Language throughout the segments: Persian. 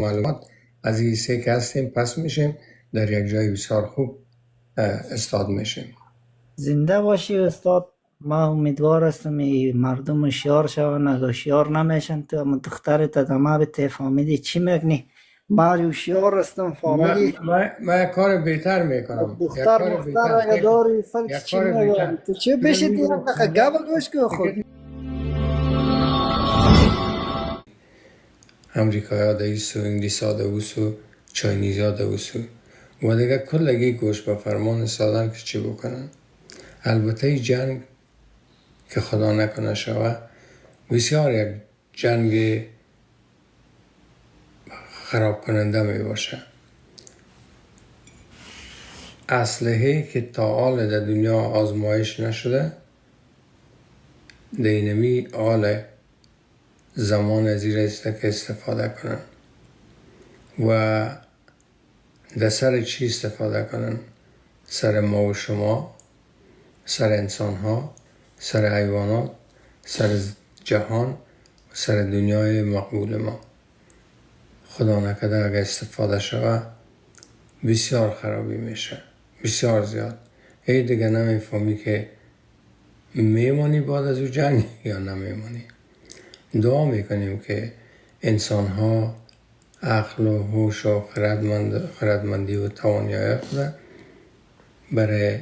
معلومات از این سه که هستیم پس میشیم در یک جای بسیار خوب استاد میشیم. زنده باشی استاد. ما امیدوار هستم این مردم هوشیار شون، اگه هوشیار نمیشن تو اما دخترت ادامه بده فامیلی چی میگنی؟ ما هوشیار هستم فامیلی من یک کار بهتر میکنم. دختر مختر اگه داری فکر چی میگن تو چه بشید یک دقیقه گب گوش که خود امریکایی ها دویسو، انگلیس ها دویسو، چاینیزی ها دویسو و دیگه کلگی گوش به فرمان استادن که چی بکنن. البته جنگ که خدا نکنه شوه بسیار یک جنگ خراب کننده می باشه. اسلحه که تا حال در دنیا آزمایش نشده دینمی حال زمان از این است که استفاده کنن و در سر چی استفاده کنن؟ سر ما و شما، سر انسان ها، سر حیوانات، سر جهان، سر دنیای مقبول ما. خدا نکرده اگر استفاده شود بسیار خرابی میشه، بسیار زیاد. ای دیگه نمیفهمی که میمانی بعد از او جنگ یا نمیمانی. دعا میکنیم که انسان ها عقل و هوش و خردمندی و توانایی خود برای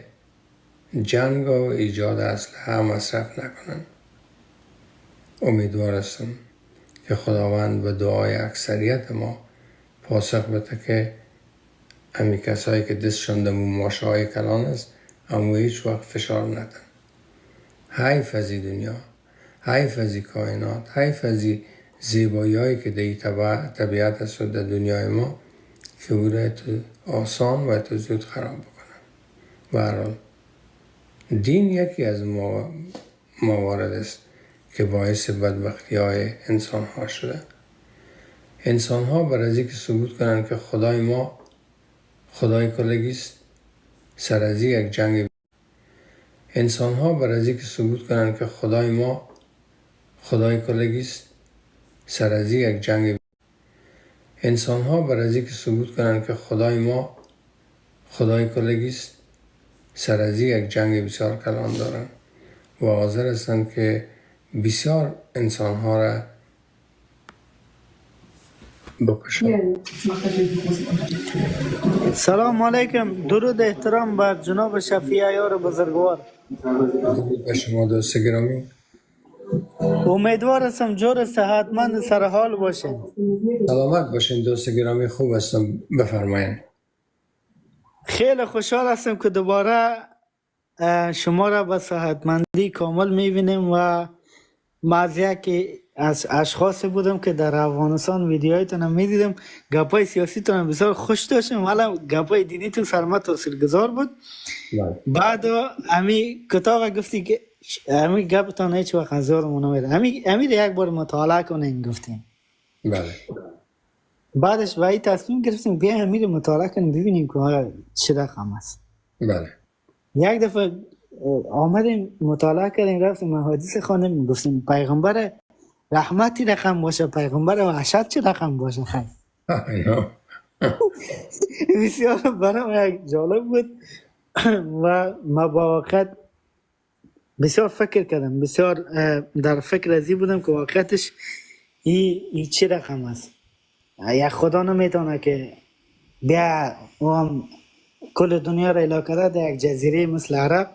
جنگ و ایجاد اسلحه مصرف نکنن. امیدوار هستم که خداوند به دعای اکثریت ما پاسخ بده که همی کسایی که دستشان دمو ماشه های کلان است اما هیچ وقت فشار ندن. حیف از این دنیا، حیف از این کائنات، حیف از این زیبایی هایی که در طبیعت است و در دنیای ما که او را تو آسان و تو زود خراب بکنن. برحال دین یکی از موارد است که باعث بدبختی های انسان ها شده. انسان ها بر از اینکه ثبوت کنند که خدای ما خدای کلگی است سر از یک جنگ. انسان ها بر از اینکه ثبوت کنند که خدای ما خدای کلگی است سر از یک جنگ. انسان ها بر از اینکه ثبوت کنند که خدای ما خدای کلگی است سر از یک جنگ بسیار کلان دارند و حاضر هستند که بسیار انسان ها را بکشند. سلام علیکم. درود احترام بر جناب شفیع عیار بزرگوار. درود به شما دوست گرامی. امیدوار هستم جور صحتمند سر حال باشین. سلامت باشین دوست گرامی. خوب هستم، بفرمایید. خیلی خوشحال هستم که دوباره شما را به صحتمندی کامل میبینیم و بعضی که از اشخاص بودم که در افغانستان ویدیوهایتون میدیدم، گپای سیاسی تون بسیار خوش داشتم، حالا گپای دینی تون سرمت تحصیل گذار بود. بعد امی کتاب گفتی که امی گپتان هیچ وقت از یادمون نمیره، امی یک بار مطالعه کنین گفتیم. بله. بعدش وای تصمیم گرفتیم بیا امیر مطالعه کنیم ببینیم که چه رقم است. بله. یک دفعه آمدیم مطالعه کردیم، رفتیم حدیث خانم گفتیم پیغمبر رحمتی رقم باشه، پیغمبر وحشت چه رقم باشه خیر. بسیار برام یک جالب بود و ما با وقت بسیار فکر کردم، بسیار در فکر ازی بودم که واقعیتش این چه رقم است. یک خدا نمیتونه که بیا کل دنیا را اله کرده در یک جزیره مثل عرب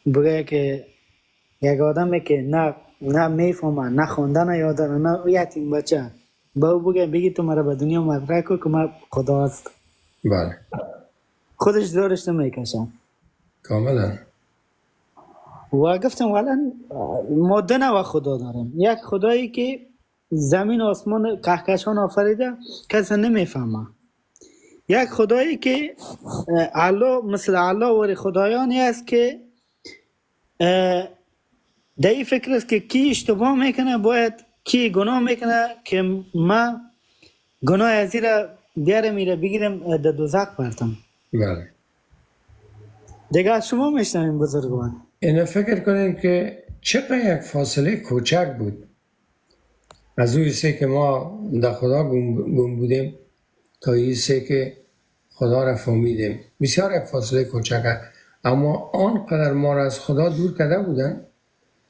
بگه که یک آدمی که نه میفهمه نه خوندن یاد داره نه یتیم بچه با او بگی تو مرا به دنیا مدرک کن که من خدا هست. بله. خودش دارش نمیکشم کاملا. و گفتم والا ما دو نوع خدا داریم، یک خدایی که زمین و آسمان کهکشان آفریده کسی نمیفهمه، یک خدایی که الله مثل الله و خدایانی است که در این فکر است که کی اشتباه میکنه باید کی گناه میکنه که ما گناه از این را بیاره میره بگیرم در دوزخ پرتم. بله. دیگه از شما میشنویم بزرگوان. اینو فکر کنیم که چقدر یک فاصله کوچک بود از اون ایسه که ما در خدا گم بودیم تا ایسه که خدا را فهمیدیم بسیار یک فاصله کوچک، اما آنقدر ما را از خدا دور کرده بودن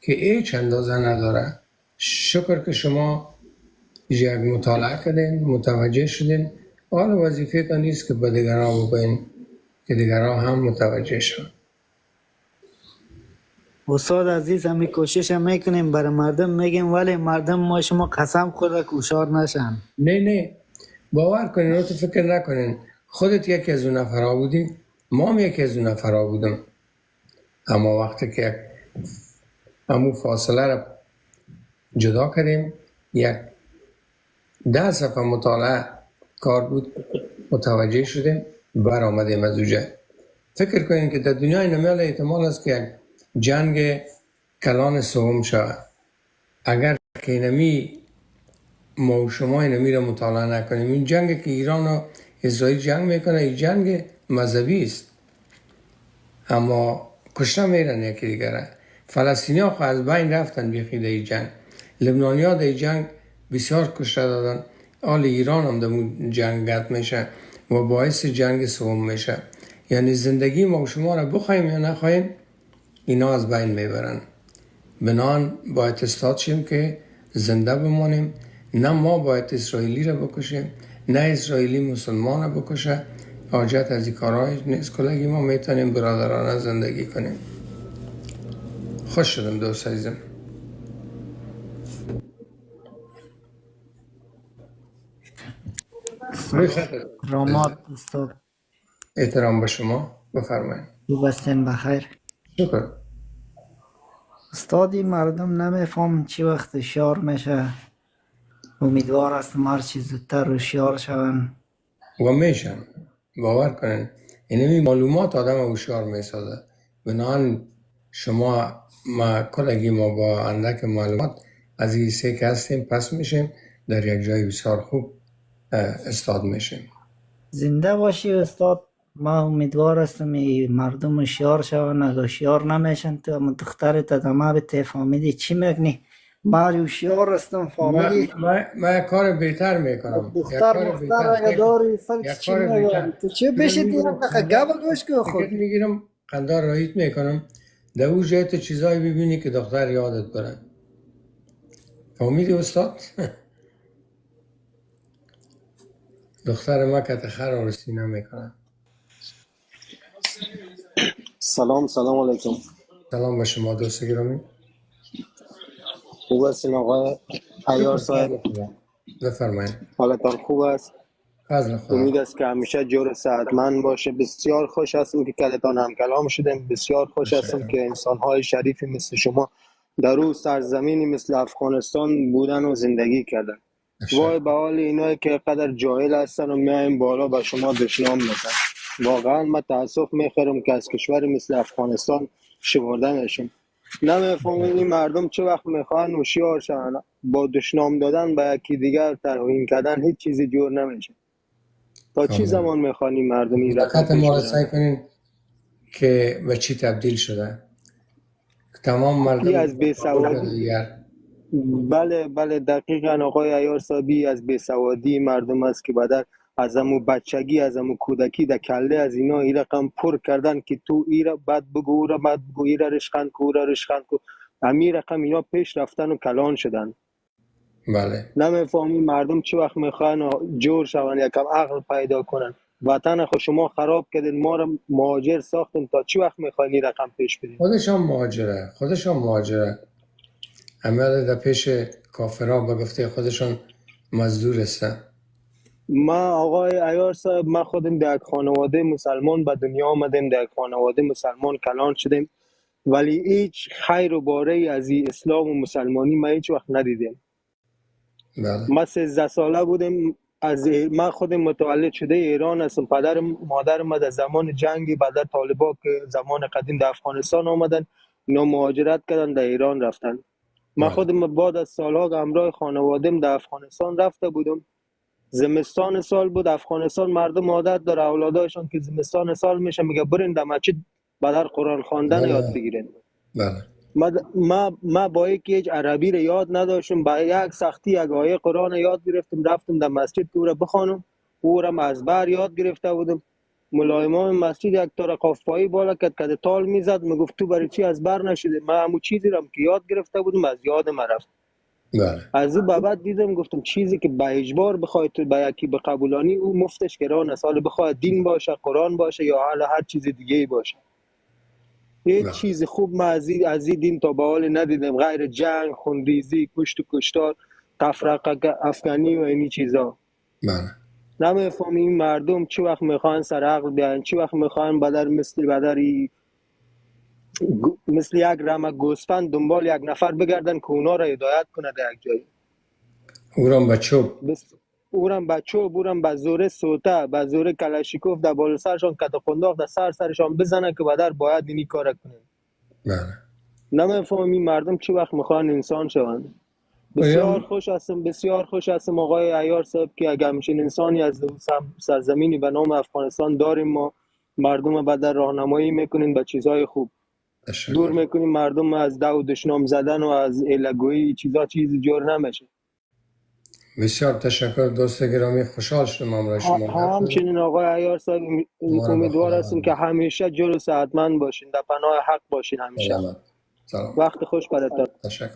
که هیچ اندازه نداره. شکر که شما یک مطالعه کردین، متوجه شدین. حالا وظیفه تا نیست که به دیگران بگوین که دیگران هم متوجه شد. استاد عزیز همی کوشش هم میکنیم برای مردم میگیم، ولی مردم ما شما قسم خورده که هوشیار نشن. نه باور کنین، رو تو فکر نکنین. خودت یکی از اون نفرها بودی، ما هم یکی از اون نفرها بودم. اما وقتی که همون فاصله را جدا کردیم، یک 10 صفحه مطالعه کار بود، متوجه شدیم، بر آمدیم از اوجه. فکر کنین که در دنیای نمیال احتمال است که یک جنگ کلان سوم شود. اگر که اینمی ما و شما اینمی را مطالعه نکنیم، این جنگ که ایران و اسرائیل جنگ میکنه، این جنگ مذهبی است، اما کشته میرن یکی دیگره. فلسطینی ها از بین رفتن بیخی در این جنگ. لبنانی ها در این جنگ بسیار کشته دادن. آل ایران هم در جنگ گرد میشه و باعث جنگ سوم میشه. یعنی زندگی ما و شما را بخوایم یا نخوایم، اینا از بین میبرن. بنان باید استاد شیم که زنده بمانیم. نه ما باید اسرائیلی را بکشیم، نه اسرائیلی مسلمان را بکشه. حاجت از این کارهای نیست. کلگی ما میتونیم برادرانه زندگی کنیم. خوش شدم دوست عزیزم. رامات استاد احترام به شما. بفرمایید. خوب هستین؟ بخیر. شکر. استادی مردم نمیفهم چی وقت هوشیار میشه. امیدوار هستم هر چیز زودتر هوشیار شون. و میشن. باور کنین اینمی معلومات آدم هوشیار میسازه. بنان شما ما کلگی ما با اندک معلومات از این سه که هستیم پس میشیم، در یک جای بسیار خوب استاد میشیم. زنده باشی استاد. ما امیدوار هستم این مردم هوشیار شون. اگه هوشیار نمیشن تو هم دخترت ادامه بده. فهمیدی چی میگنی؟ من هوشیار هستم. فهمیدی؟ ما یک کار بهتر میکنم. دختر اگه داری فکر چی میگم؟ تو چه بشید یک دقیقه گوه گوش که خود تیکت میگیرم، قندار رایت میکنم، در اون جای تو چیزایی ببینی که دختر یادت بره. فهمیدی استاد؟ دختر ما که تخر رو سینه میکنه. سلام علیکم. سلام به شما دوست گرامی. خوب هستین آقای عیار صاحب؟ بفرمایید. حالتان خوب است؟ فضل خدا. امید است که همیشه جور صحتمند باشه. بسیار خوش هستم که کلتان هم کلام شدیم. بسیار خوش هستم که انسان‌های شریفی مثل شما در او سرزمینی مثل افغانستان بودن و زندگی کردن. وای به حال اینایی که قدر جاهل هستن و میایم بالا به شما دشنام میدن. واقعا من تاسف میخورم که از کشوری مثل افغانستان شمرده میشیم. نمیفهمم این مردم چه وقت میخوان هوشیار شن. با دشنام دادن به یکی دیگر توهین کردن هیچ چیزی جور نمیشه. تا چی زمان میخوان این مردم این رقم دقت ما را سعی کنین که به چی تبدیل شده. تمام مردم از بیسوادی. بله دقیقا آقای عیار صاحبی، از بیسوادی مردم است که بدر از همون بچگی از همون کودکی در کله از اینا این رقم پر کردن که تو ایرا بد بگو او را بد بگو، ایرا رشخند کو او را رشخند کو. همین رقم اینا پیش رفتن و کلان شدن. بله. نمیفهمی مردم چه وقت میخوان جور شون، یکم عقل پیدا کنن. وطن خود شما خراب کردین، ما را مهاجر ساختین، تا چه وقت میخواین این رقم پیش برین؟ خودشان مهاجره. عمل در پیش کافرها به گفته خودشان مزدور هستن. ما آقای عیار صاحب، ما خودم در یک خانواده مسلمان به دنیا آمدیم، در یک خانواده مسلمان کلان شدیم، ولی هیچ خیر و باره از این اسلام و مسلمانی ما هیچ وقت ندیدیم. بله. ما 13 ساله بودیم، ما خودم متولد شده ایران هستم. پدر مادر ما در زمان جنگی بعد طالبا که زمان قدیم در افغانستان آمدن، اینا مهاجرت کردن در ایران رفتن. ما خودم بعد از سالها همراه خانواده‌ام در افغانستان رفته بودم. زمستان سال بود، افغانستان مردم عادت داره اولادایشون که زمستان سال میشه میگه برین در مسجد بدر قرآن خواندن یاد بگیرین. بله. ما با یک هیچ عربی رو یاد نداشتم، با یک سختی یک آیه قرآن یاد گرفتم، رفتم در مسجد که او را بخوانم، او را از بر یاد گرفته بودم. مولای امام مسجد یک طور قافایی بالا کرد تال میزد، میگفت تو برای چی از بر نشده؟ من همون چیزی را که یاد گرفته بودم از یاد من رفت. بله از او به بعد دیدم گفتم چیزی که به اجبار بخوای تو به یکی بقبولانی، او مفتش گران است. حالا بخواد دین باشه، قرآن باشه، یا حالا هر چیز دیگه ای باشه. هیچ بله چیز خوب ما از این دین تا به حال ندیدم غیر جنگ، خونریزی، کشت و کشتار، تفرقه افغانی و اینی چیزا. بله نمیفهم این مردم چی وقت میخوان سر عقل بیان، چی وقت میخوان بدر مثل یک رمه گوسفند دنبال یک نفر بگردن که اونا را هدایت کنه در یک جایی. او را به چوب. بس اورم با چوب، اورم با زور سوته، با زور کلاشیکوف در بالا سرشان کت قنداق در سرشان بزنن که بدر باید اینی کار کنن. بله نمیفهم این مردم چی وقت میخوان انسان شوند. بسیار بایم خوش هستم، بسیار خوش هستم آقای عیار صاحب که اگر همچین انسانی از سرزمینی به نام افغانستان داریم، ما مردم به در راهنمایی میکنیم به چیزهای خوب، دور تشکر. میکنیم مردم از دو دشنام زدن و از الگویی چیزا چیزی جور نمیشه. بسیار تشکر دوست گرامی، خوشحال شدم امروز شما گپ زدیم. همچنین آقای عیار صاحب ما را به امیدوار خدا هستیم که همیشه جور و صحتمند باشین، در پناه حق باشین همیشه. سلامت. وقت خوش براتون. تشکر.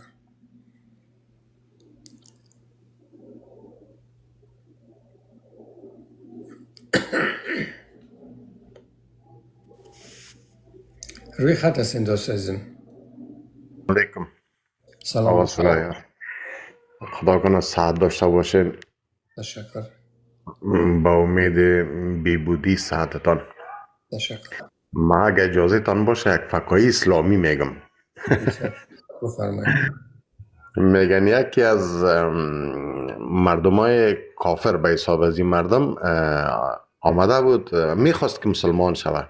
روی خط هستین دوست عزیزم. علیکم. سلام. آقا سلام. خدا کنه صحت داشته باشین. تشکر. با امید بیبودی صحتتان. تشکر. ما اگه اجازه تان باشه یک فقاهی اسلامی میگم. بفرمایید. میگن یکی از مردمای کافر به حساب از این مردم آمده بود، میخواست که مسلمان شود.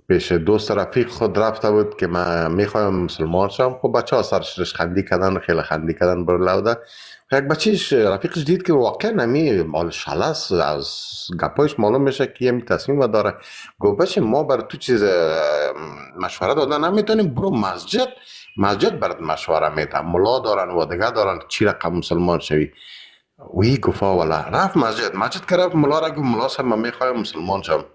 پیش دوست رفیق خود رفته بود که من میخوایم مسلمان شم. خب بچه ها سرش خندی کردن، خیلی خندی کردن بر لوده. یک بچهش رفیقش دید که واقعا نمی مال شلس، از گپایش معلوم میشه که یه تصمیم داره. گفت بچه ما بر تو چیز مشوره دادن نمیتونیم، برو مسجد برات مشوره میتن، ملا دارن و دیگه دارن چی رقم مسلمان شوی. وی گفت والا رفت مسجد که رفت ملا را گفت ملا صاحب من میخوایم مسلمان شم.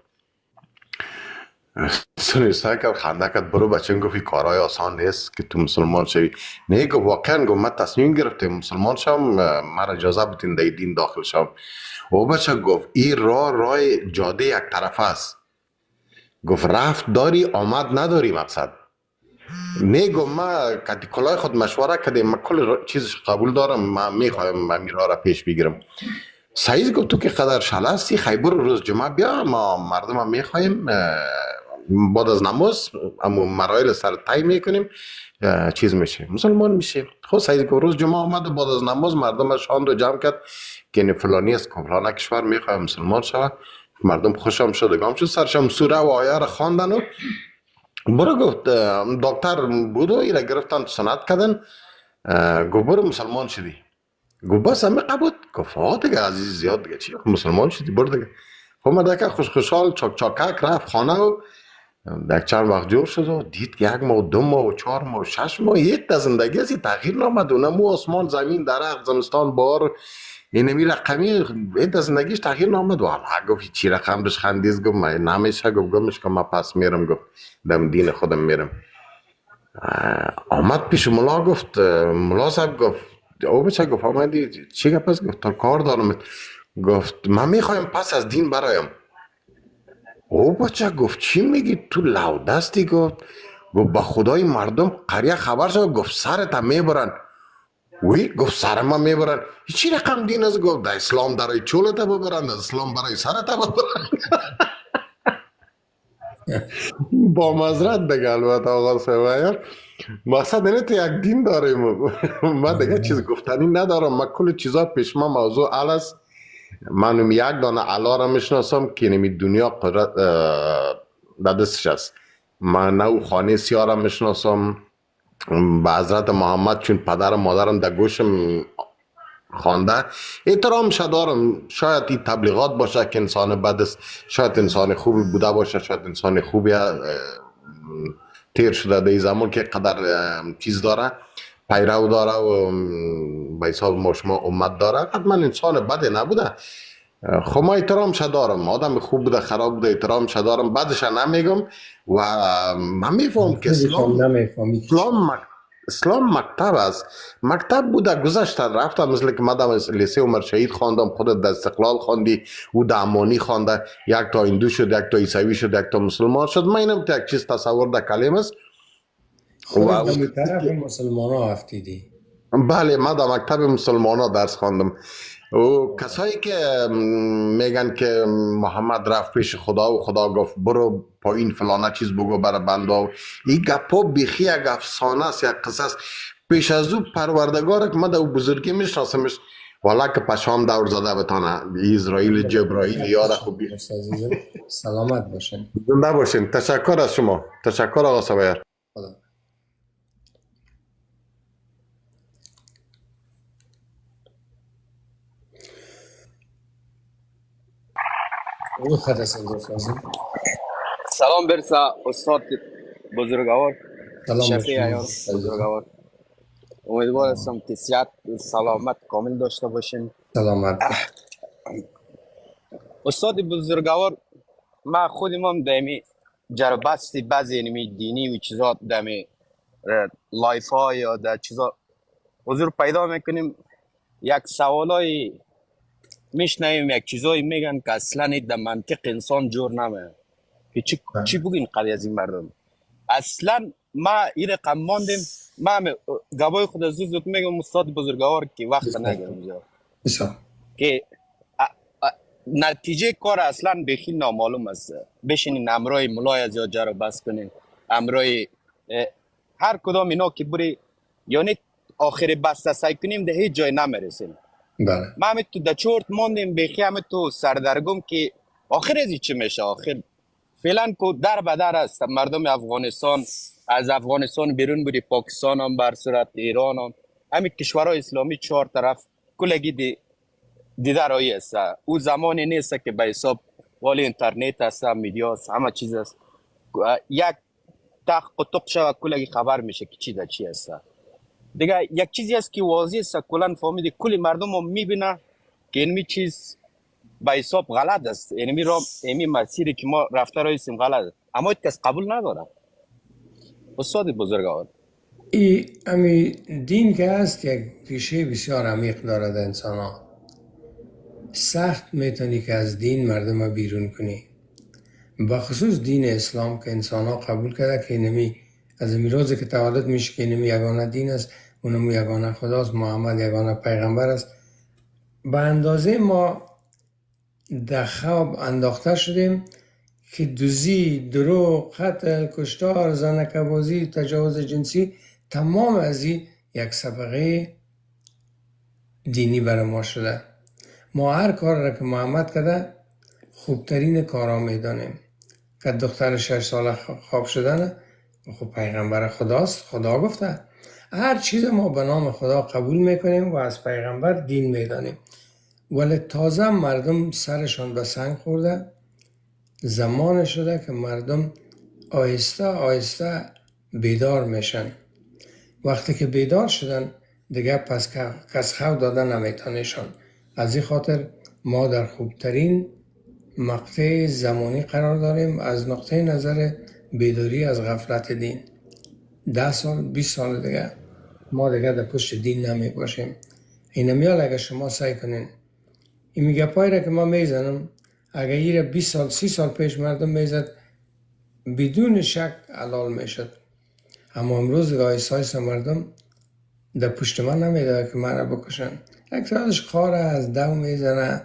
سنیسته کرد، خنده کرد، برو بچه گفت این کارهای آسان نیست که تو مسلمان شوی. نه گفت واقعا گفت من تصمیم گرفتم مسلمان شم، مرا اجازه بدین در دین داخل شم. و بچه گفت این راه جاده یک طرف است، گفت رفت داری آمد نداری مقصد. نه گفت من کتی کلای خود مشوره کردیم، من کل چیزش قبول دارم، من میخوایم من راه را پیش بگیرم. سعید گفت تو که قدر شلستی خیبر روز جمعه بیا، ما مردم هم میخوایم بعد از نماز اما مراحل سر طی میکنیم چیز میشه مسلمان میشه. خود سعید گفت روز جمعه آمد و بعد از نماز مردم شاند و جمع کرد که این فلانی از فلانه کشور میخواه مسلمان شود. مردم خوشم شد گام شد، سرشم سوره و آیه را خواندن و برو گفت دکتر بود و ایره گرفتن سنت کردن. گفت برو مسلمان شدی. گفت بس همه قبول. گفت آه دیگه عزیز زیاد دیگه چی مسلمان شدی برو دیگه. خب من دیگه خوشحال چاکک رفت خانه و یک چند وقت جور شد و دید که 1 ماه 2 ماه و 4 ماه و 6 ماه یک تا زندگی ازی تغییر نامد و نمو آسمان زمین درخت زمستان بار اینمی رقمی یک تا زندگیش تغییر نامد. و گفت چی رقم بش خندیز. گفت من نمیشه. گفت گمش که من پس میرم. گفت دم دین خودم میرم. آمد پیش ملا. گفت ملا صاحب گفت او بچه گفت آمدی چی گپ است؟ گفت تا کار دارم. گفت من میخوایم پس از دین برایم. او بچه گفت چی میگی تو لو دستی؟ گفت با خدای مردم قریه خبر شد. گفت سرت میبرن. وی گفت سر ما میبرن. چی رقم دین است؟ گفت در اسلام برای چولت ببرن، در اسلام برای سرت ببرن. با مزرد دیگه البته آقا سوایار مقصد اینه تو یک دین داریم. من دیگه چیز گفتنی ندارم. من کل چیزا پیش ما موضوع حل است. من یک دانه علا را میشناسم که نمی دنیا قدرت در دستش است. من نو خانه سیاه را میشناسم به حضرت محمد، چون پدر و مادرم در گوشم خوانده احترامش دارم. شاید این تبلیغات باشه که انسان بد است، شاید انسان خوبی بوده باشه، شاید انسان خوبی تیر شده در این زمان که قدر چیز داره، پیرو داره و به حساب ما شما امت داره، حتما انسان بدی نبوده. خب ما احترامش دارم، آدم خوب بوده خراب بوده احترامش دارم، بعدش نمیگم. و من میفهم که اسلام مکتب است، مکتب بوده گذشته رفته. مثل که من در لیسه عمر شهید خواندم، خودت در استقلال خواندی، او در امانی خوانده، یک تا هندو شد، یک تا عیسوی شد، یک تا مسلمان شد. من اینم یک چیز تصور در کلیم است. خودت در طرف مسلمان ها افتیدی؟ بله، من در مکتب مسلمان ها درس خواندم. و کسایی که میگن که محمد رفت پیش خدا و خدا گفت برو پایین فلانه چیز بگو برای بنده، این گپا بیخی یک افسانه است، یک قصص. پیش از او پروردگار که من در بزرگی میشناسمش، والا که پشام دور زده بتانه، اسرائیل جبرائیل یار خوبی. سلامت باشین. زنده باشین. تشکر از شما. تشکر آقا سویر. خدا. سلام برسا استاد بزرگوار، شفیع عیار بزرگوار. امیدوار هستم که صحت سلامت کامل داشته باشین. سلامت. استاد بزرگوار، ما خودم هم دمی جربستی بعضی اینمی دینی و چیزا دمی لایف ها یا در چیزا حضور پیدا میکنیم، یک سوالای میشنویم، یک چیزایی میگن که اصلا در منطق انسان جور نمیه که چی بگین قضیه از این مردم. اصلا ما این رقم ماندیم. ما گوای خود از زود میگم استاد بزرگوار که وقت نگیرم که نتیجه کار اصلا بخی نامعلوم است. بشینین امرای ملای از یا جرا بس کنین، امرای هر کدام اینا که بری یعنی آخر بسته سعی کنیم ده هیچ جای نمیرسیم. بله. ما همه تو در چورت ماندیم، بخی همه تو سردرگم که آخر ازی چی میشه. آخر فعلا که در بدر است. مردم افغانستان از افغانستان بیرون بودی، پاکستان هم بر صورت، ایران هم، همین کشورهای اسلامی چهار طرف کلگی دیده رایی است. او زمانی نیست که به حساب والی اینترنت است، میدیا است، همه چیز است. یک تخ قطق شود کلگی خبر میشه که چی در چی است. دیگه یک چیزی است که واضح است، کلان فهمیده کلی مردم هم میبینه که اینمی چیز به حساب غلط است. اینمی مسیری که ما رفته رایستیم غلط است، اما کس قبول نداره. استاد بزرگوار، امی دین که هست یک ریشه بسیار عمیق داره در انسان ها. سخت میتونی که از دین مردم ها بیرون کنی، بخصوص دین اسلام که انسان ها قبول کرده که اینمی از امی روزی که تولد میشه که اینمی یگانه دین است، اونم یگانه خداست، محمد یگانه پیغمبر است. به اندازه ما در خواب انداخته شدیم که دزدی، دروغ، قتل، کشتار، زنکبازی، تجاوز جنسی، تمام از این یک سابقه دینی برای ما شده. ما هر کار را که محمد کرده خوبترین کارا میدانیم. که دختر 6 ساله خواب شدن، خب پیغمبر خداست، خدا گفته. هر چیز ما به نام خدا قبول میکنیم و از پیغمبر دین میدانیم. ولی تازه مردم سرشان به سنگ خورده. زمان شده که مردم آهسته آهسته بیدار میشن. وقتی که بیدار شدن دیگه پس کس خواب دادن نمیتونیشان. از این خاطر ما در خوبترین مقطع زمانی قرار داریم از نقطه نظر بیداری از غفلت دین. 10 سال 20 سال دیگه ما دیگه در پشت دین نمی باشیم. این میال اگه شما سعی کنین این میگه پای را که ما میزنم، اگه ایره 20 سال 30 سال پیش مردم میزد بدون شک حلال میشد. اما امروز آیسایس مردم در پشت من نمیده که من را بکشن. اکثرش خاره از دو میزنه،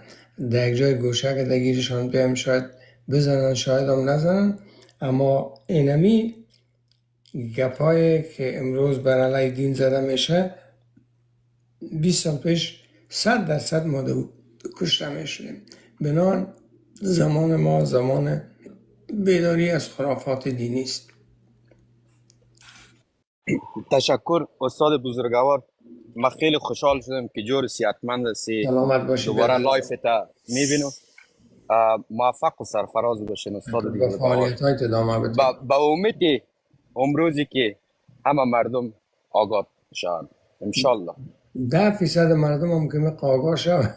در یک جای گوشه که دگیرشان بیایم شاید بزنن شاید هم نزنن. اما اینمی گپایی که امروز بر علیه دین زده میشه 20 سال پیش 100% ما کشته میشدیم. بنابراین زمان ما زمان بیداری از خرافات دینی است. تشکر استاد بزرگوار. ما خیلی خوشحال شدم که جور صحتمند هستی. سلامت باشید. دوباره لایف تا میبینم. موفق و سرفراز باشین استاد به بزرگوار. فعالیت های ادامه بدید. با امید امروزی که همه مردم آگاه شوند انشالله. 10% مردم ممکنه آگاه شود.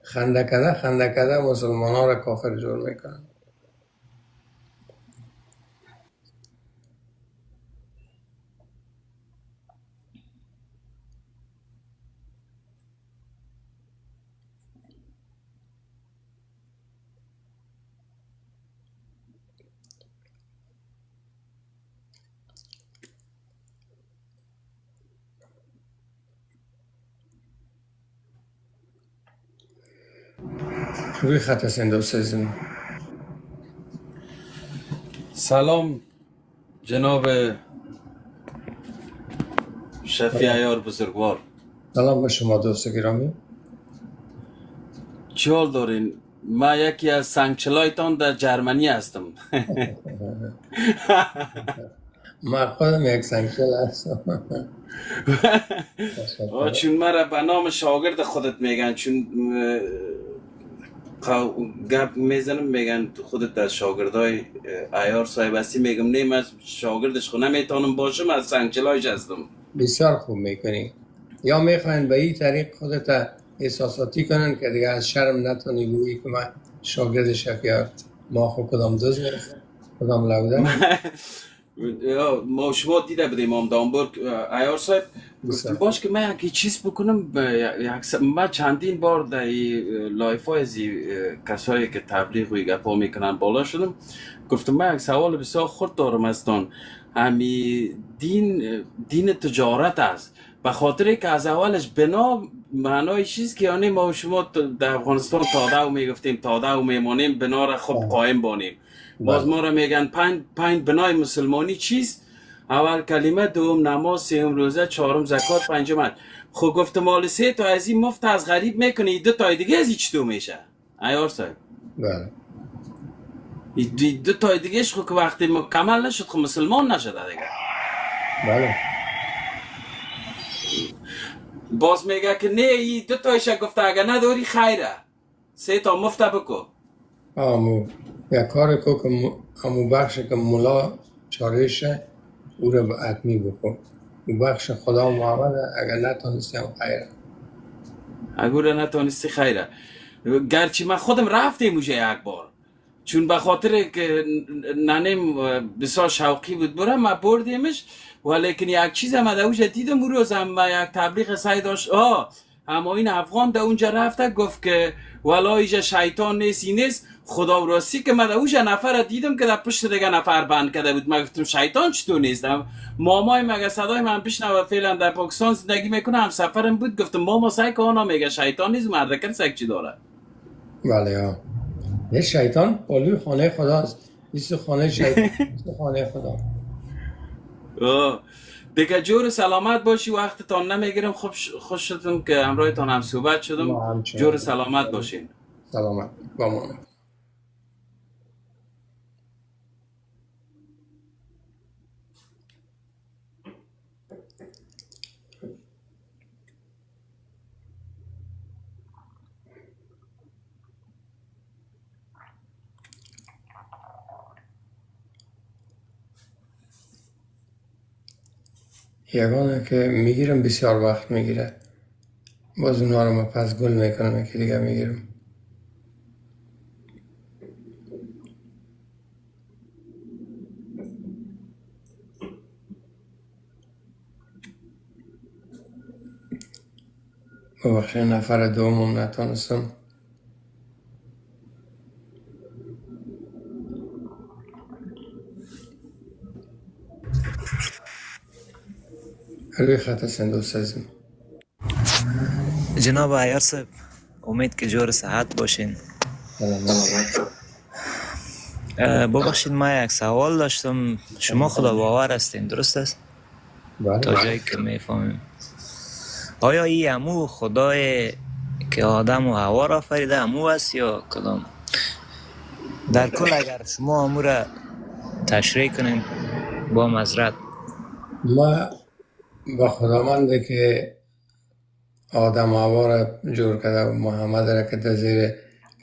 خنده کده مسلمان ها را کافر جور میکنن. روی خط سندو سیزن. سلام جناب شفیع عیار بزرگوار، سلام به شما دوست گرامی. چی حال دارین؟ ما یکی از سنگچلایتان در جرمنی هستم. من خودم یک سنگچل هستم. چون مرا به نام شاگرد خودت میگن، چون گپ میزنم میگن خودت از شاگردای عیار صاحب هستی، میگم نه من شاگردش خود نمیتونم باشم، از سنگچلایش هستم. بسیار خوب میکنی. یا میخواین به این طریق خودت احساساتی کنن که دیگه از شرم نتونی گویی که من شاگرد شفیع ما خود کدام دوز نیست کدام لوده. ما شما دیده بودیم هم دامبورگ عیار صاحب گفتم باش که من یکی چیز بکنم. من چندین بار در لایف های از کسایی که تبلیغ و گپا میکنن بالا شدم، گفتم من یک سوال بسیار خود دارم استان. همی دین تجارت است، به خاطر که از اولش بنا معنای چیز که یعنی ما شما در افغانستان تاده میگفتیم تاده و میمانیم، بنا را خوب قائم بانیم. باز ما را میگن پنج بنای مسلمانی چیست؟ اول کلمه، دوم نماز، سوم روزه، چهارم زکات، پنجم حج. خب گفتم مال سه تا از این مفت از غریب میکنی، دو تا دیگه از این چطور میشه عیار صاحب؟ بله. دو تا دیگهش خب که وقتی مکمل نشد خب مسلمان نشد دیگه. بله. باز میگه که نه ای دو تایش گفته اگه نداری خیره، سه تا مفت بکو. یک کار کو که امو بخش که ملا چارشه او را به حتمی بکن. او بخش خدا محمد اگر نتانستی هم خیره. اگر نتانستی خیره. گرچه من خودم رفتیم اوجه یک بار، چون به خاطر که ننیم بسیار شوقی بود برم من بردیمش، ولیکن یک چیز هم در اوجه دیدم اون روز هم یک تبلیغ سعی داشت اما این افغان در اونجا رفته گفت که والا ایجا شیطان نیست این نیست، خدا راستی که من در اوجه نفر دیدم که در پشت دیگه نفر بند کرده بود. من گفتم شیطان چطور نیستم؟ مامای مگه صدای من بشنوه فعلا در پاکستان زندگی میکنه، هم سفرم بود. گفتم ماما سعی که آنا میگه شیطان نیست، مردکن سعی چی داره؟ بله یه شیطان پالوی خانه خداست. ایست خانه شیطان ایست خانه خدا. دیگه جور سلامت باشی، وقتتان نمیگیرم. خوش شدم که همراهتان هم صحبت شدم. جور سلامت باشین. سلامت با مانه. یگانه که میگیرم بسیار وقت میگیره، باز اونها رو ما پس گل میکنم که دیگه میگیرم. ببخشید نفر دومم نتانستم. روی خط سندو سازیم. جناب عیار صاحب، امید که جور صحت باشین. ببخشید ما یک سوال داشتم. شما خدا باور هستین درست است؟ بله. تا جایی که میفهمیم آیا این امو خدای که آدم و هوا را آفریده امو است یا کدام؟ در کل اگر شما امو را تشریح کنین با معذرت. ما با خداونده که آدم هوا را جور کرده و محمد را که در زیر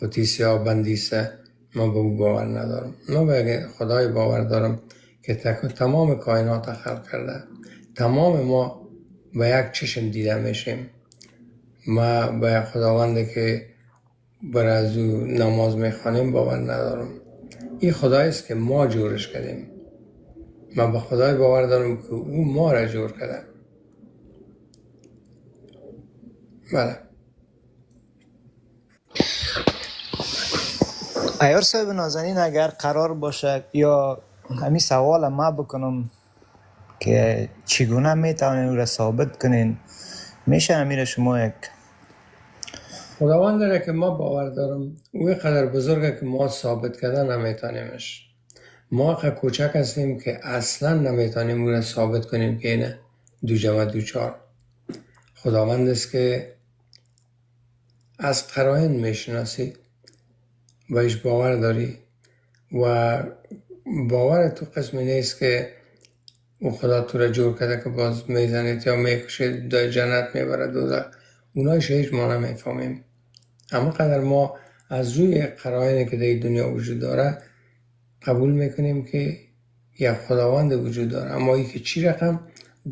قطی سیاه بندیسته، ما به او باور ندارم. ما به خدای باور دارم که تمام کائنات خلق کرده. تمام ما به یک چشم دیده میشیم. ما به خداوند که بر از او نماز میخوانیم باور ندارم. این خدایی است که ما جورش کردیم. من به خدای باور دارم که او ما را جور کرده. بله. ایار صاحب نازنین، اگر قرار باشه یا همین سوال ما بکنم که چگونه میتونین او را ثابت کنین، میشه امیر شما یک خداوند را که ما باور دارم او قدر بزرگه که ما ثابت کردن نمیتونیمش. ما که کوچک هستیم که اصلا نمیتونیم او را ثابت کنیم که اینه 2 + 2 = 4. خداوند است که از قرائن میشناسی و ایش باور داری و باور تو قسمی نیست که او خدا تو را جور کرده که باز میزنید یا میکشید در جنت میبرد دوزخ. اونایش هیچ ما نمیفهمیم. اما قدر ما از روی قرائنی که در دنیا وجود داره قبول میکنیم که یک خداوند وجود داره، اما ای که چی رقم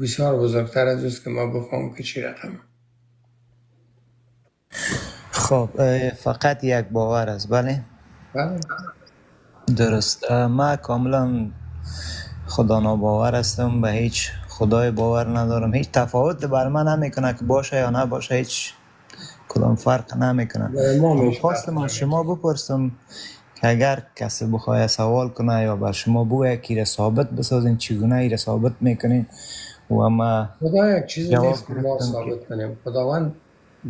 بسیار بزرگتر از اوست که ما بفهمیم که چی رقم. خب فقط یک باور است. بله بله. درست. ما کاملا خدا ناباور هستم، به هیچ خدای باور ندارم. هیچ تفاوت بر من نمیکنه که باشه یا نباشه، هیچ کدام فرق نمیکنه. ما خواستم از شما بپرسم که اگر کسی بخواه سوال کنه یا بر شما بگه که ایره ثابت بسازین، چگونه ایره ثابت میکنین؟ و ما خدا یک چیزی نیست که ما ثابت کنیم. خداوند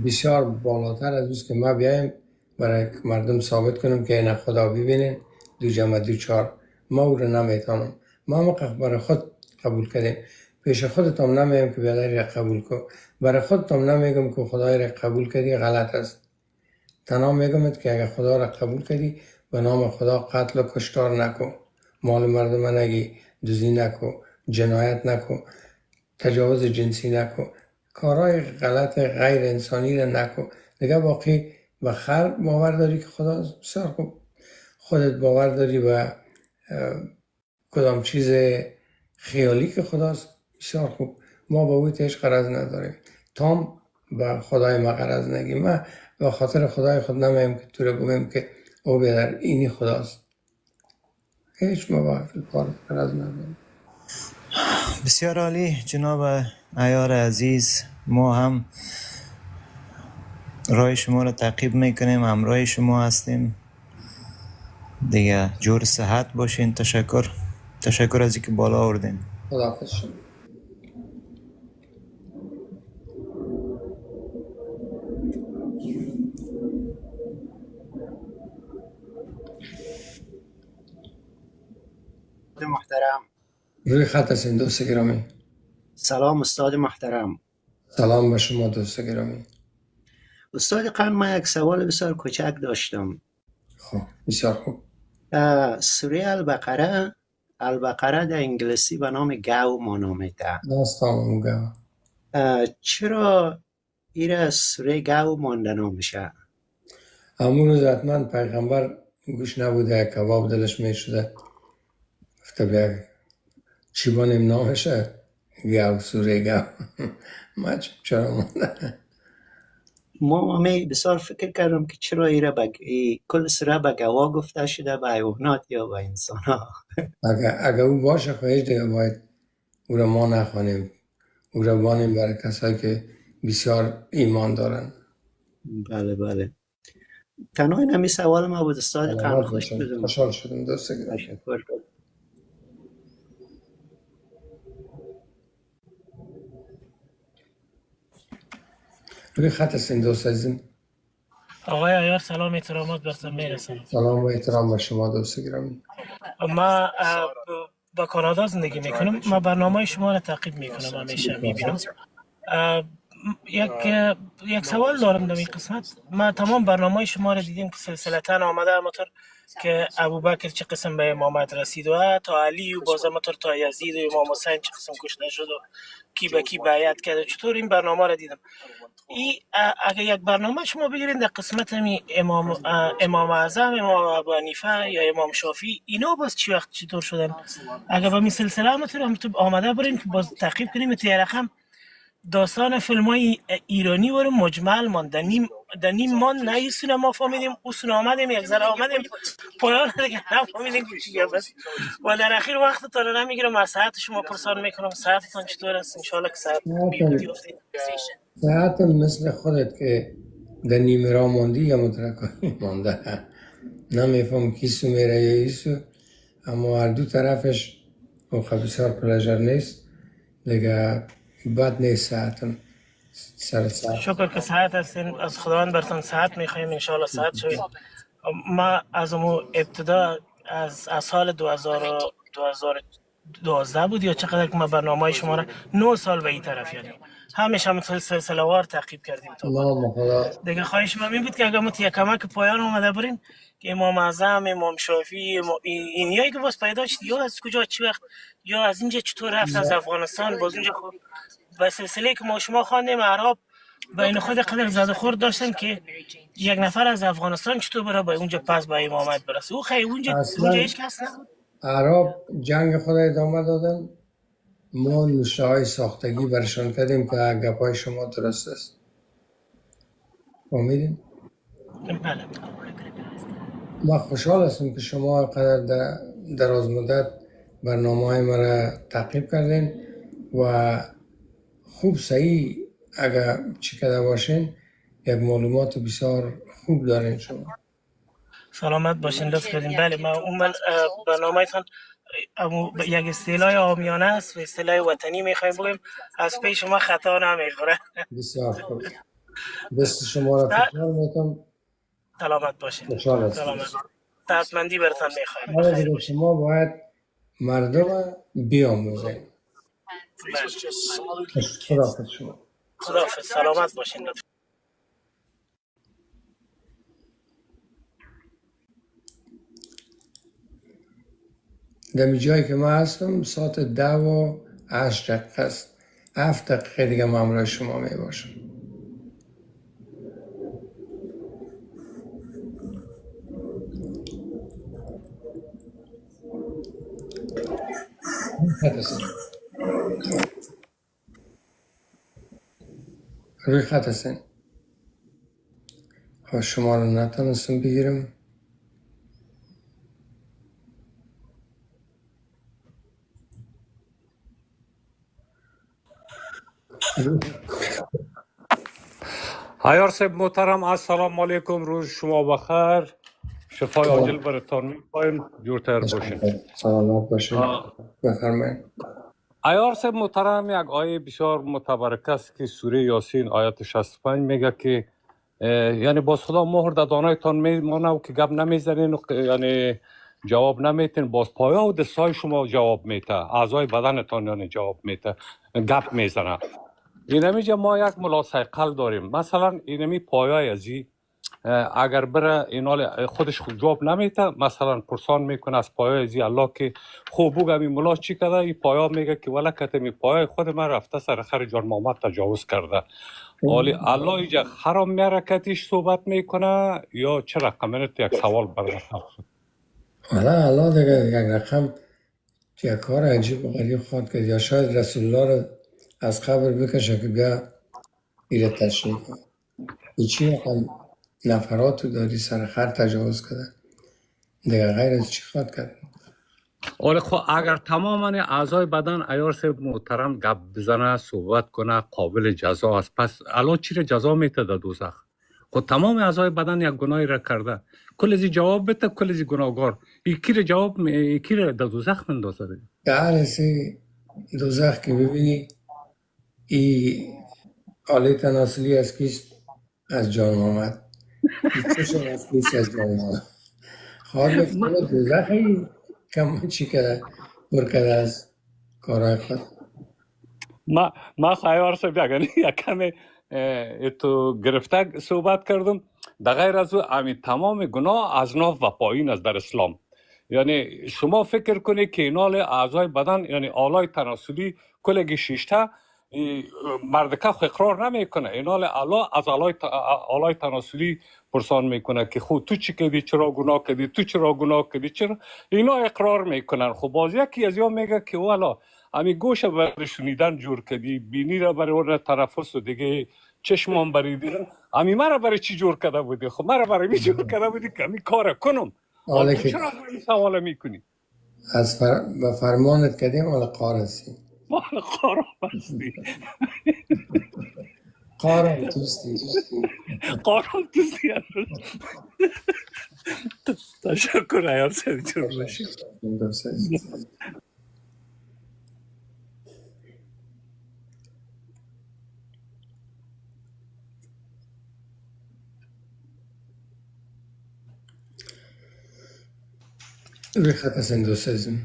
بسیار بالاتر از اوست که ما بیایم برای مردم ثابت کنیم که این خدا ببینین 2 + 2 = 4. ما او رو نمیتونم. ما برای خود قبول کردیم. پیش خودتم نمیم که بیادری را قبول کن. برای خودتم نمیگم که خدای را قبول کردی غلط است. تنها میگم که اگر خدا را قبول کردی به نام خدا قتل و کشتار نکن، مال مردم نگی، دزدی نکن، جنایت نکن، تجاوز جنسی نکن، کارهای غلط غیر انسانی را نکن. دیگه باقی به خلق باور داری که خدا بسیار خوب. خودت باور داری به کدام چیز خیالی که خداست بسیار خوب. ما با اوی هیچ غرض نداریم. تام به خدای ما غرض نگیم. ما به خاطر خدای خود نمیم که تو رو بگیم که او بیادر اینی خداست. هیچ ما با کار غرض نداریم. بسیار عالی جناب عیار عزیز. ما هم راه شما رو تعقیب میکنیم، همراه شما هستیم دیگه. جور صحت باشین. تشکر از اینکه بالا آوردین. خداحافظ شما. محترم، روی خط هستین دوست گرامی. سلام استاد محترم. سلام به شما دوست گرامی. استاد قن، من یک سوال بسیار کوچک داشتم. خب بسیار خوب. سوره البقره در انگلیسی به نام گاو مانا میده. داستان گاو. چرا ایره سوره گاو مانده نمیشه؟ همون روز حتما پیغمبر گوش نبوده، کباب دلش میشده، گفته بیا چی بانیم نامشه؟ گاو، سوره گاو. ما چرا مانده؟ ما بسیار فکر کردم که چرا ایره کل سوره به گوا گفته شده، به حیوانات یا به انسان ها. اگر او باشه خواهیش دیگه باید او را ما نخوانیم. او را بانیم برای کسایی که بسیار ایمان دارن. بله بله. تنها این همی سوال ما بود استاد قن. خوشحال شدم دوست گرامی. تشکر. روی خط هستین دوست عزیزم. آقای عیار سلام احترامات برسم میرسم. سلام و احترام به شما دوست گرامی. ما با کانادا زندگی میکنم. ما برنامه شما را تعقیب میکنم، همیشه میبینم. یک سوال دارم در این قسمت. ما تمام برنامه شما را دیدیم که سلسلتاً آمده، همونطور که ابوبکر چه قسم به امامت رسید و تا علی و باز همونطور تا یزید و امام حسین چه قسم کشته شد و کی به کی بیعت کرد. چطور این برنامه را دیدم. اگه یک برنامه شما بگیرین در قسمت امام اعظم، امام ابو حنیفه یا امام شافعی، اینا باز چی وقت چطور شدن؟ اگه با می سلسله هم تو آمده برین که باز تعقیب کنیم تو رقم داستان فیلم های ایرانی برو مجمل مان در نیم مان نه این سونه ما فهمیدیم او سونه آمدیم یک ذره آمدیم پایان دیگه نفهمیدیم چیه. بس و در اخیر وقت تا نمیگیرم از ساعت شما پرسان میکنم ساعتتان چطور است؟ انشالله که ساعت بیوتی افتید. ساعت مثل خودت که در نیمه را ماندی یا مترکانی مانده، نمیفهم کیسو میره یا ایسو، اما هر دو طرفش بسیار پلژر نیست دیگه، بد نیست ساعتم سر ساعت. شکر که ساعت هستین، از خداوند برتان ساعت میخوایم انشالله ساعت شوید. ما از اون ابتدا از سال 2012 بود یا چقدر که ما برنامه شما را 9 سال به این طرف یعنی همیشه هم سلسله وار تعقیب کردیم. دیگه خواهش من این بود که اگر ما یک کمک پایان آمده برین که امام اعظم، امام شافعی، اینیایی که باز پیدا شد یا از کجا چی وقت یا از اینجا چطور رفت از افغانستان باز اونجا خود به سلسله که ما شما خواندیم عرب بین خود قدر زده خورد داشتن که یک نفر از افغانستان چطور بره به اونجا پس به امامت برسه. او خیلی اونجا هیچ کس نبود. عرب جنگ خود ادامه دادن، ما نوشته های ساختگی برشان کردیم که گپای شما درست است. فهمیدین؟ بله. ما خوشحال هستم که شما قدر دراز مدت برنامه های مرا تعقیب کردین و خوب صحیح اگر چی کرده باشین یک معلومات بسیار خوب دارین شما. سلامت باشین، لطف کردین. بله ما اون برنامه تان یک اصطلاح عامیانه است و اصطلاح وطنی میخوایم بگیم، از پی شما خطا نمیخوره. بسیار خوب. دست شما را فشار میکنم. سلامت باشین. خوشحال هستم. سلامت. دستمندی برتان میخوایم. حالا شما باید مردم بیاموزین. خداحافظ شما. خداحافظ. سلامت باشین. در جایی که من هستم ساعت 10:08 است. 7 دقیقه دیگه من همراه شما می باشم. روی خط هستین. شما رو نتونستم بگیرم. عیار صاحب محترم السلام علیکم، روز شما بخیر، شفای عاجل براتون می‌خوایم، جورتر باشین. سلامت باشین. بفرمایید. عیار صاحب محترم یک آیه بسیار متبرک است که سوره یاسین آیت 65 میگه که یعنی باز خدا مهر در دانایتان میمانه و که گپ نمیزنین و یعنی جواب نمیتین، باز پایا و دستای شما جواب میته، اعضای بدنتان یعنی جواب میته، گپ میزنه. اینمی جا ما یک ملاصقل داریم، مثلا اینمی پایای ازی اگر بره اینال خودش خود جواب نمیته، مثلا پرسان میکنه از پایای ازی الله که خوب بگم این ملا چی کرده، این پایا میگه که ولکت می پایای خود من رفته سر خر جان محمد تجاوز کرده. ولی الله اینجا حرام میرکتیش صحبت میکنه یا چه رقم؟ یک سوال برمیخواد. حالا الله دیگه یک رقم یک کار عجیب و غریب خواهد کرد، یا شاید رسول الله رو از قبر بکشه که بیا ایره تشریف کن. چی رقم نفراتو داری سر خر تجاوز کرده دیگه، غیر از چی خواهد کرد؟ ولی خب اگر تماما اعضای بدن عیار صاحب محترم گپ بزنه صحبت کنه قابل جزا است، پس الان چی را جزا میته در دوزخ؟ خب تمام اعضای بدن یک گناهی را کرده، کل ازی جواب بده، کل ازی گناهگار، یکی را جواب یکی را در دوزخ مندازه. در اسی دوزخ که ببینی ای آله تناسلی از کیست؟ از جان محمد. چشم از کیست؟ از جان محمد. خواهد بکنه دوزخی کم چی کرده برکده از کارهای خود. ما خیار صاحب یعنی یک کمی تو گرفته صحبت کردم، در غیر از او همین تمام گناه از ناف و پایین است در اسلام. یعنی شما فکر کنید که اینال اعضای بدن یعنی آلای تناسلی کلگی شیشته مردکف اقرار نمیکنه. اینا الله از آلای تناسلی پرسان میکنه که خود تو چی کردی، چرا گناه کردی، تو چرا گناه کردی، چرا اینا اقرار میکنن. خب باز یکی از یا میگه که والا امی گوش برای شنیدن جور کردی، بینی را برای اون تنفس و دیگه چشمام برای دیدن، امی مرا برای چی جور کرده بودی؟ خب مرا برای می جور کرده بودی که امی کار کنم. حالا تو که چرا این سوال میکنی؟ از به فرمانت کردیم حالا قار هستیم. والا قارم هستی. قارم توستی. قارم توستی. تشکر ایار سید جور باشی. روی خط هستین دوست عزیزم.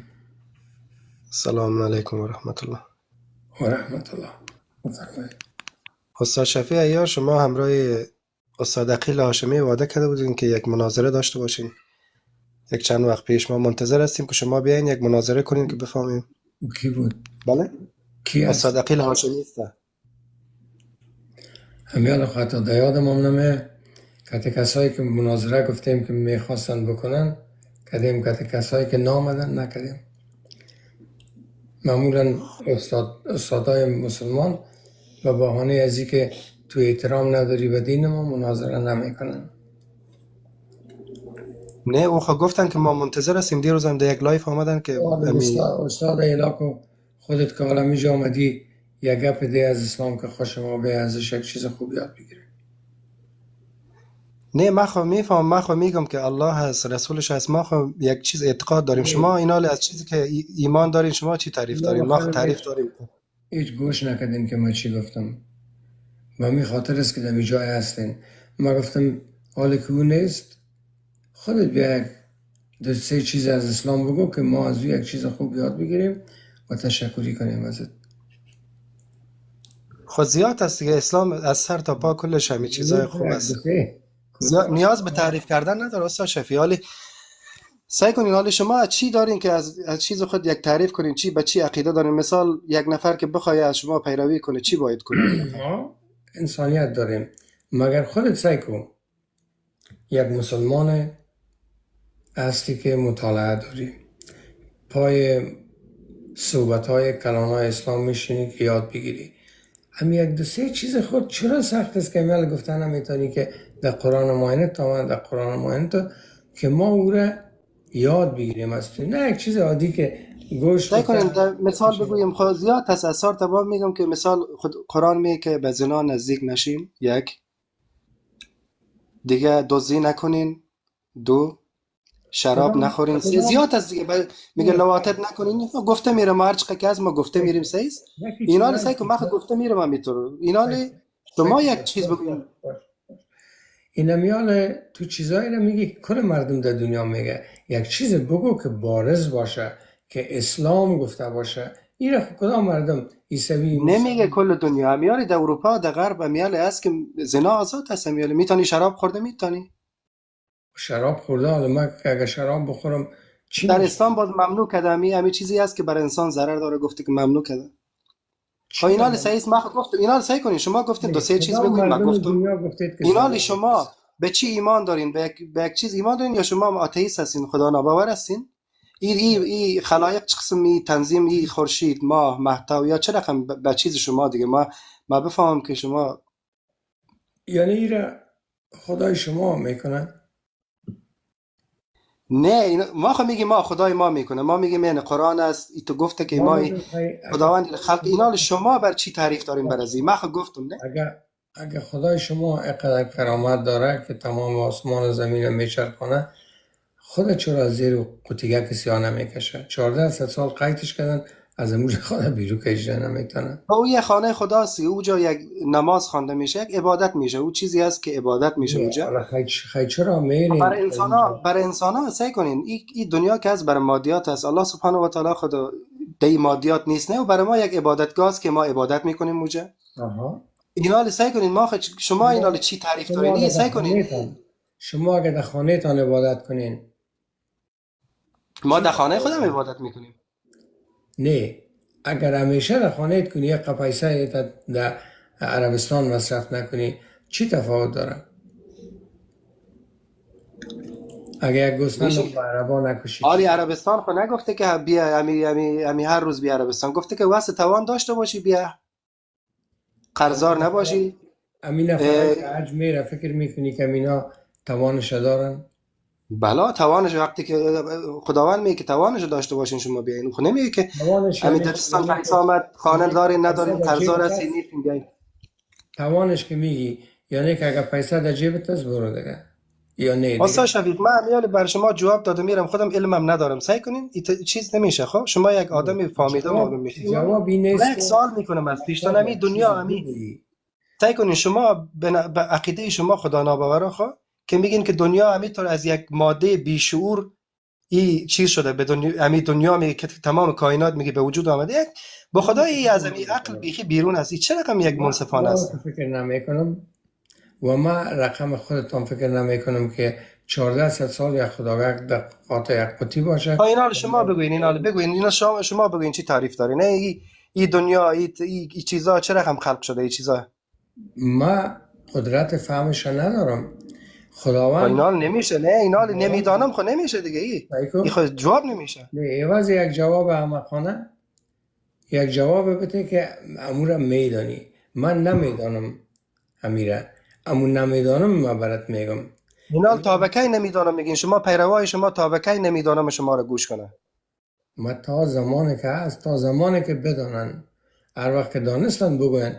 السلام علیکم و رحمت الله. و رحمت الله. بفرمایید. استاد شفیع عیار، شما همراه استاد عقیل هاشمی وعده کرده بودین که یک مناظره داشته باشین. یک چند وقت پیش ما منتظر هستیم که شما بیاین یک مناظره کنین که بفهمیم. کی بود؟ بله؟ کی است؟ استاد عقیل هاشمی است. همیال خطا دیادم هم نمه کتی کسایی که مناظره گفتیم که میخواستن بکنن کدیم، کتی کسایی که نامدن نکدیم. معمولا استادای مسلمان و بهانه ازی که تو احترام نداری به دین ما مناظره نمیکنن. نه او گفتن که ما منتظر هستیم. دیروز هم در یک لایف آمدن که استاد ایلاکو خودت که حالا میجا آمدی یک گپ ده از اسلام که خوش ما به ازش یک چیز خوب یاد بگیره. نه ما میفهم، ما میگم که الله هست، رسولش هست، ما یک چیز اعتقاد داریم. شما اینا از چیزی که ایمان دارین شما چی تعریف دارین؟ ما تعریف داریم. هیچ گوش نکردین که ما چی گفتم. ما می خاطر است که در جای هستین. ما گفتم حالی که اون نیست خودت بیا دو سه چیز از اسلام بگو که ما از یک چیز خوب یاد بگیریم و تشکری کنیم ازت. خود زیاد است دیگه، اسلام از سر تا پا کلش همین چیزای خوب است. نیاز به تعریف کردن نداره استاد شفیع. حالی سعی کنین حالی شما چی دارین که از چیز خود یک تعریف کنین، چی به چی عقیده دارین. مثال یک نفر که بخواد از شما پیروی کنه چی باید کنه؟ ما انسانیت داریم. مگر خودت سعی کن یک مسلمان هستی که مطالعه داری، پای صحبت‌های کلان‌های اسلام میشینی که یاد بگیری. همین یک دو سه چیز خود چرا سخت است که میل گفتن نمیتونی که در قرآن معینه در قرآن معینه که ما او را یاد بگیریم از تو، نه یک چیز عادی که گوش کنیم. مثال بگویم خود زیاد هست. اثر تمام میگم که مثال خود قرآن میگه که به زنا نزدیک نشین، یک دیگه دزدی نکنین، دو شراب نخورین، سه زیاد هست دیگه. میگه لواطت نکنین. گفته میره ما هر چقدر که از ما گفته میریم سیست. اینا رو سعی کن. ما گفته میره ما میتونم. اینا شما یک چیز بگوین. اینا میال تو چیزایی رو میگی که کل مردم در دنیا میگه. یک چیز بگو که بارز باشه که اسلام گفته باشه. این رو کدام مردم عیسوی نمیگه کل دنیا. میال در اروپا در غرب میال است که زنا آزاد هست. میال میتونی شراب خورده میتونی. شراب خورده حالا من که اگه شراب بخورم در اسلام باز ممنوع کرده. همین چیزی است که برای انسان ضرر داره گفته که ممنوع کرده. اینا صحیح ما گفتم اینا صحیح کنین. شما گفتید دو سه چیز بگوین. من گفتم اینا شما به چی ایمان دارین؟ به یک چیز ایمان دارین یا شما آتئیست هستین، خدا ناباور هستین؟ این خلایق چه قسمی تنظیم، این خورشید، ماه، محتوا یا چه رقم به چیز شما دیگه ما بفهمم که شما یعنی ایرا خدای شما میکنن؟ نه ما میگیم ما خدای ما میکنه. ما میگیم این قرآن است. تو گفته که ما خداوند خلق. اینا شما بر چی تعریف دارین بر ازی؟ ما گفتم نه. اگه خدای شما اینقدر کرامت داره که تمام آسمان و زمین رو میچرخونه، خدا چرا زیر قوطیگه سیاه نمیکشه؟ 1400 سال قیدش کردن از امروز خدا بیرون کشیدن نمیتونه. او یه خانه خداست. او جا یک نماز خوانده میشه، یک عبادت میشه. او چیزی است که عبادت میشه اونجا. چرا میرین؟ برای انسانا سعی کنین. این دنیا که از برای مادیات است. الله سبحانه و تعالی خدا دی مادیات نیست نه، و برای ما یک عبادتگاه است که ما عبادت میکنیم اونجا. اینا سعی کنین. ما شما اینا چی تعریف دارین؟ این سعی کنین. شما اگه در خانه تان عبادت کنین، ما در خانه خودم عبادت میکنیم. نه اگر همیشه در خانه کنی یک پیسه در عربستان مصرف نکنی چی تفاوت داره؟ اگر یک گوسفند رو به عربا نکشی آلی عربستان خو نگفته که بیا امی هر روز بیا عربستان، گفته که واسه توان داشته باشی بیا، قرضدار نباشی. امین افراد که حج میره فکر میکنی که امینا توانش دارن؟ بلا توانش، وقتی که خداوند میگه که توانش داشته باشین شما بیاین، خب نمیگه که همین دستان پیسه آمد خانه دارین ندارین قرضدار هستین نیستین بیاین. توانش که میگی یعنی که اگر پیسه در جیبت است برو دیگه یا نه دیگه. استاد شفیق من امیال بر شما جواب دادم، میرم خودم علمم ندارم، سعی کنین چیز نمیشه. خب شما یک آدمی فهمیده معلوم میشید. جوابی نیست. من یک سوال میکنم از پیش تا دنیا همی سعی کنین شما به عقیده شما خدا ناباور خو که میگین که دنیا همینطور از یک ماده بیشعور این چیز شده به دنیا، همین دنیا میگه که تمام کائنات میگه به وجود آمده، یک به خدای از این عقل بیخی بیرون است. چه رقم یک منصفانه است؟ فکر نمیکنم و ما رقم خودتان فکر نمیکنم که 1400 سال یک خداوند در قاطع یک قطی باشه. اینا شما بگوین، اینا بگوین، اینا شما بگوین چی تعریف دارین؟ نه این دنیا این چیزا چه رقم خلق شده این چیزا؟ ما قدرت فهمش ندارم. خداوند اینا نمیشه، نه اینا نمیدانم خو نمیشه دیگه. این خود جواب نمیشه. نه ایواز یک جواب احمقانه، یک جواب بده که امور میدانی. من نمیدانم امیره، امون نمیدانم ما برات میگم. اینا تا بکی نمیدانم میگین، شما پیروای شما تا بکی نمیدانم شما رو گوش کنه. ما تا زمانی که هست، تا زمانی که بدانن، هر وقت که دانستن بگوین.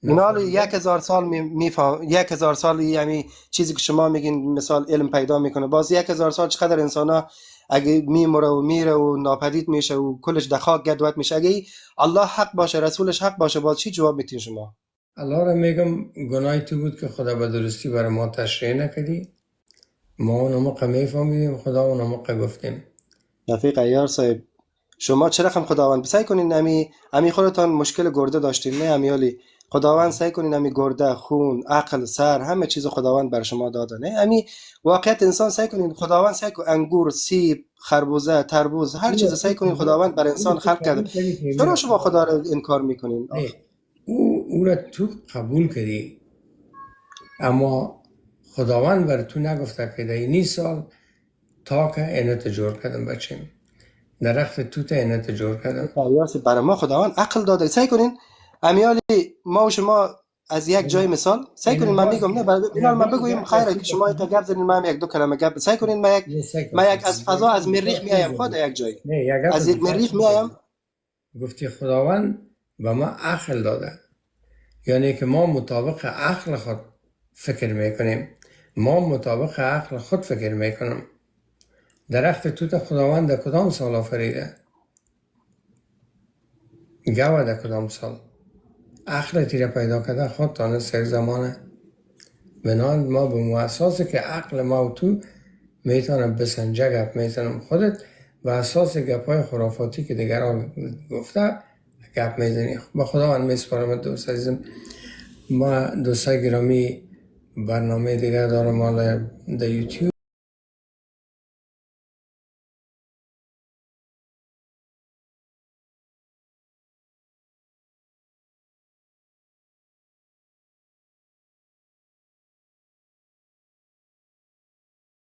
اینا 1000 سال میفهم، 1000 سال یعنی چیزی که شما میگین مثال علم پیدا میکنه، باز 1000 سال چقدر انسانا اگه میمره و میره و ناپدید میشه و کلش در خاک گدوت میشه، اگه الله حق باشه رسولش حق باشه، باز چی جواب میتین شما؟ الله را میگم گناه تو بود که خدا به درستی برای ما تشریح نکردی، ما اون موقع میفهمیدیم، خدا اون موقع گفتیم. رفیق عیار صاحب شما چه رقم خداوند سعی کنین امی خودتان مشکل گرده داشتین، نه امیالی خداوند سعی کنین امی گرده، خون، عقل، سر، همه چیز خداوند بر شما داده، نه امی واقعیت انسان سعی کنین خداوند سعی کنین انگور، سیب، خربوزه، تربوز، هر چیز سعی کنین خداوند بر انسان خلق کرده. چرا شما خدا رو انکار میکنین؟ او را تو قبول کردی، اما خداوند بر تو نگفته که در این سال تا که اینت جور کردم بچیم، درخت توت اینت جور کردم. برای ما خداوند عقل داده. سعی کنین امیالی ما و شما از یک جای مثال سعی کنین، من میگم نه من بگویم خیره که شما یک گپ زدین، من یک دو کلمه گپ سعی کنین، من یک از فضا از مریخ میایم، خود یک جای از یک مریخ میایم. گفتی خداوند به ما عقل داده، یعنی که ما مطابق عقل خود فکر میکنیم، ما مطابق عقل خود فکر میکنم. درخت توت خداوند در کدام سال آفریده؟ گوه در کدام سال؟ عقل تیره پیدا کرده خود تانست یک زمانه. بنان ما به اساسی که عقل ما و تو میتونم بسنجه گپ میتونم خودت و اساس گپای خرافاتی که دیگران گفته گپ میزنی. با خداوند میسپارم دوست عزیزم. ما دوستای گرامی برنامه دیگر دارم مال در یوتیوب.